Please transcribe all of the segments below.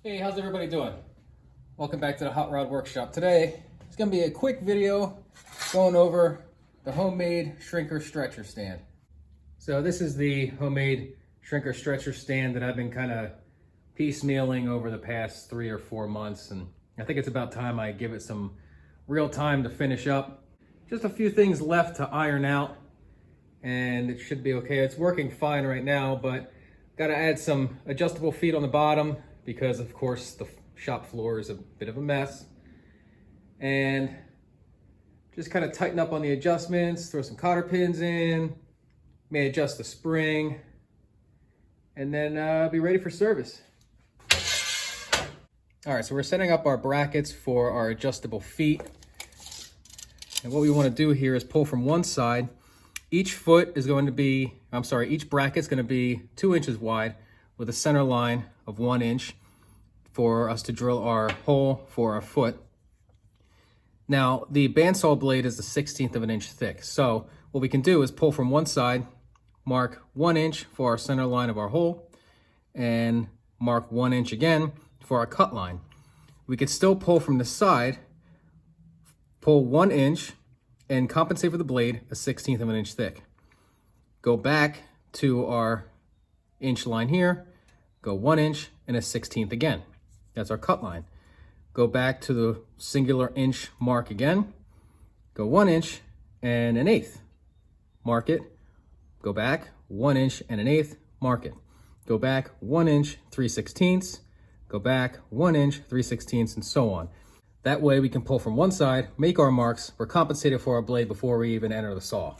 Hey, how's everybody doing? Welcome back to the Hot Rod Workshop. Today, it's going to be a quick video going over the homemade shrinker stretcher stand. So this is the homemade shrinker stretcher stand that I've been kind of piecemealing over the past 3 or 4 months, and I think it's about time I give it some real time to finish up. Just a few things left to iron out, and it should be okay. It's working fine right now, but got to add some adjustable feet on the bottom because of course the shop floor is a bit of a mess. And just kind of tighten up on the adjustments, throw some cotter pins in, may adjust the spring, and then be ready for service. All right, so we're setting up our brackets for our adjustable feet. And what we want to do here is pull from one side. Each bracket's going to be 2 inches wide with a center line of 1 inch for us to drill our hole for our foot. Now, the bandsaw blade is the 1/16 of an inch thick. So what we can do is pull from one side, mark 1 inch for our center line of our hole, and mark 1 inch again for our cut line. We could still pull from the side, pull 1 inch, and compensate for the blade a 1/16 of an inch thick. Go back to our inch line here, go 1 inch and a 1/16 again. That's our cut line. Go back to the singular inch mark again, go 1 inch and an eighth, mark it, go back 1 inch and an eighth, mark it. Go back 1 inch, 3/16, go back 1 inch, 3/16, and so on. That way we can pull from one side, make our marks, we're compensated for our blade before we even enter the saw.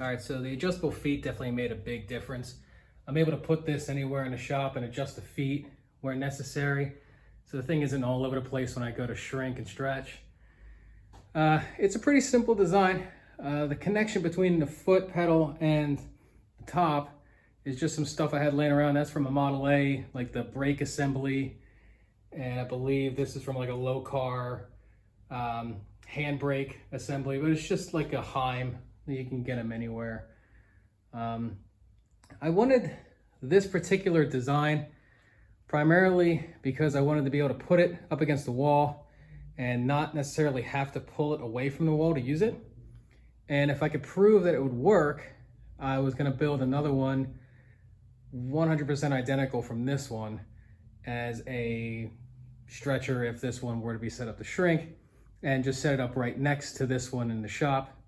All right, so the adjustable feet definitely made a big difference. I'm able to put this anywhere in the shop and adjust the feet where necessary. So the thing isn't all over the place when I go to shrink and stretch. It's a pretty simple design. The connection between the foot pedal and the top is just some stuff I had laying around. That's from a Model A, like the brake assembly. And I believe this is from like a low car handbrake assembly, but it's just like a Heim. You can get them anywhere. I wanted this particular design primarily because I wanted to be able to put it up against the wall and not necessarily have to pull it away from the wall to use it. And if I could prove that it would work, I was going to build another one 100% identical from this one as a stretcher if this one were to be set up to shrink, and just set it up right next to this one in the shop.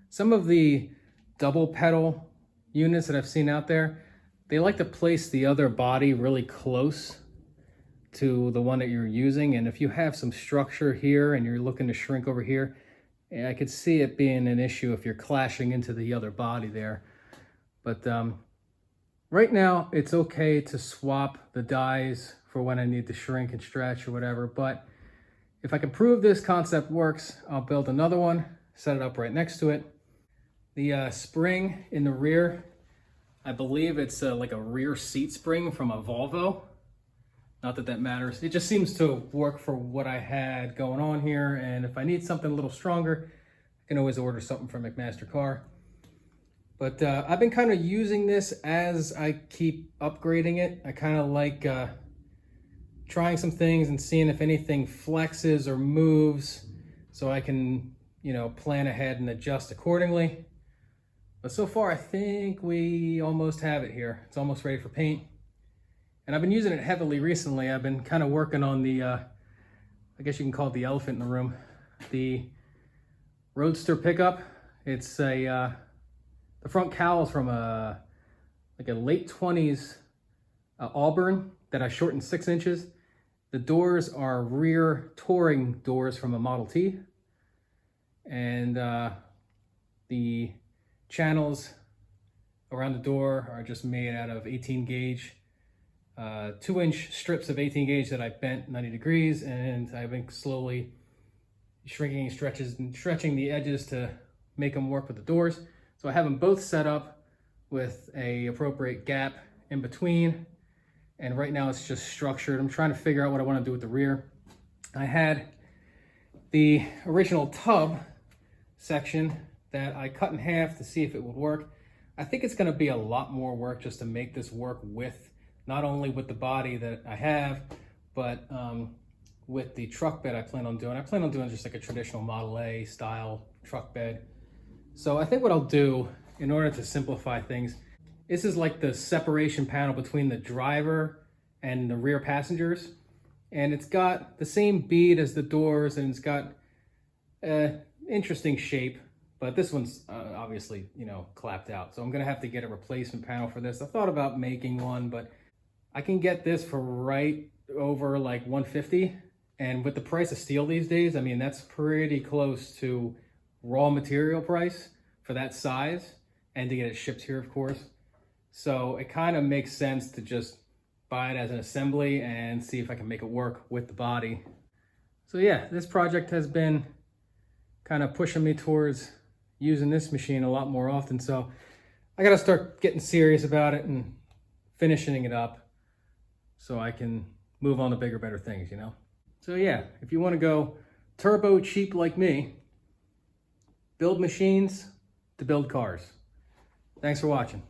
Some of the double pedal units that I've seen out there, they like to place the other body really close to the one that you're using. And if you have some structure here and you're looking to shrink over here, I could see it being an issue if you're clashing into the other body there. But right now it's okay to swap the dies for when I need to shrink and stretch or whatever. But if I can prove this concept works, I'll build another one, set it up right next to it. The spring in the rear, I believe it's like a rear seat spring from a Volvo. Not that that matters. It just seems to work for what I had going on here. And if I need something a little stronger, I can always order something from McMaster Car. But I've been kind of using this as I keep upgrading it. I kind of like trying some things and seeing if anything flexes or moves so I can, plan ahead and adjust accordingly. But so far, I think we almost have it here. It's almost ready for paint. And I've been using it heavily recently. I've been kind of working on the, I guess you can call it the elephant in the room, the roadster pickup. It's the front cowl is from like a late 20s Auburn that I shortened 6 inches. The doors are rear touring doors from a Model T. And the channels around the door are just made out of 18 gauge, 2-inch strips of 18 gauge that I bent 90 degrees, and I've been slowly shrinking stretching the edges to make them work with the doors. So I have them both set up with a appropriate gap in between, and right now it's just structured. I'm trying to figure out what I want to do with the rear. I had the original tub section that I cut in half to see if it would work. I think it's going to be a lot more work just to make this work with, not only with the body that I have, but with the truck bed I plan on doing. I plan on doing just like a traditional Model A style truck bed. So I think what I'll do in order to simplify things, this is like the separation panel between the driver and the rear passengers. And it's got the same bead as the doors, and it's got interesting shape, but this one's obviously, clapped out. So I'm gonna have to get a replacement panel for this. I thought about making one, but I can get this for right over like $150. And with the price of steel these days, I mean, that's pretty close to raw material price for that size, and to get it shipped here, of course. So it kind of makes sense to just buy it as an assembly and see if I can make it work with the body. So yeah, this project has been kind of pushing me towards using this machine a lot more often. So I got to start getting serious about it and finishing it up so I can move on to bigger, better things, So yeah, if you want to go turbo cheap like me, build machines to build cars. Thanks for watching.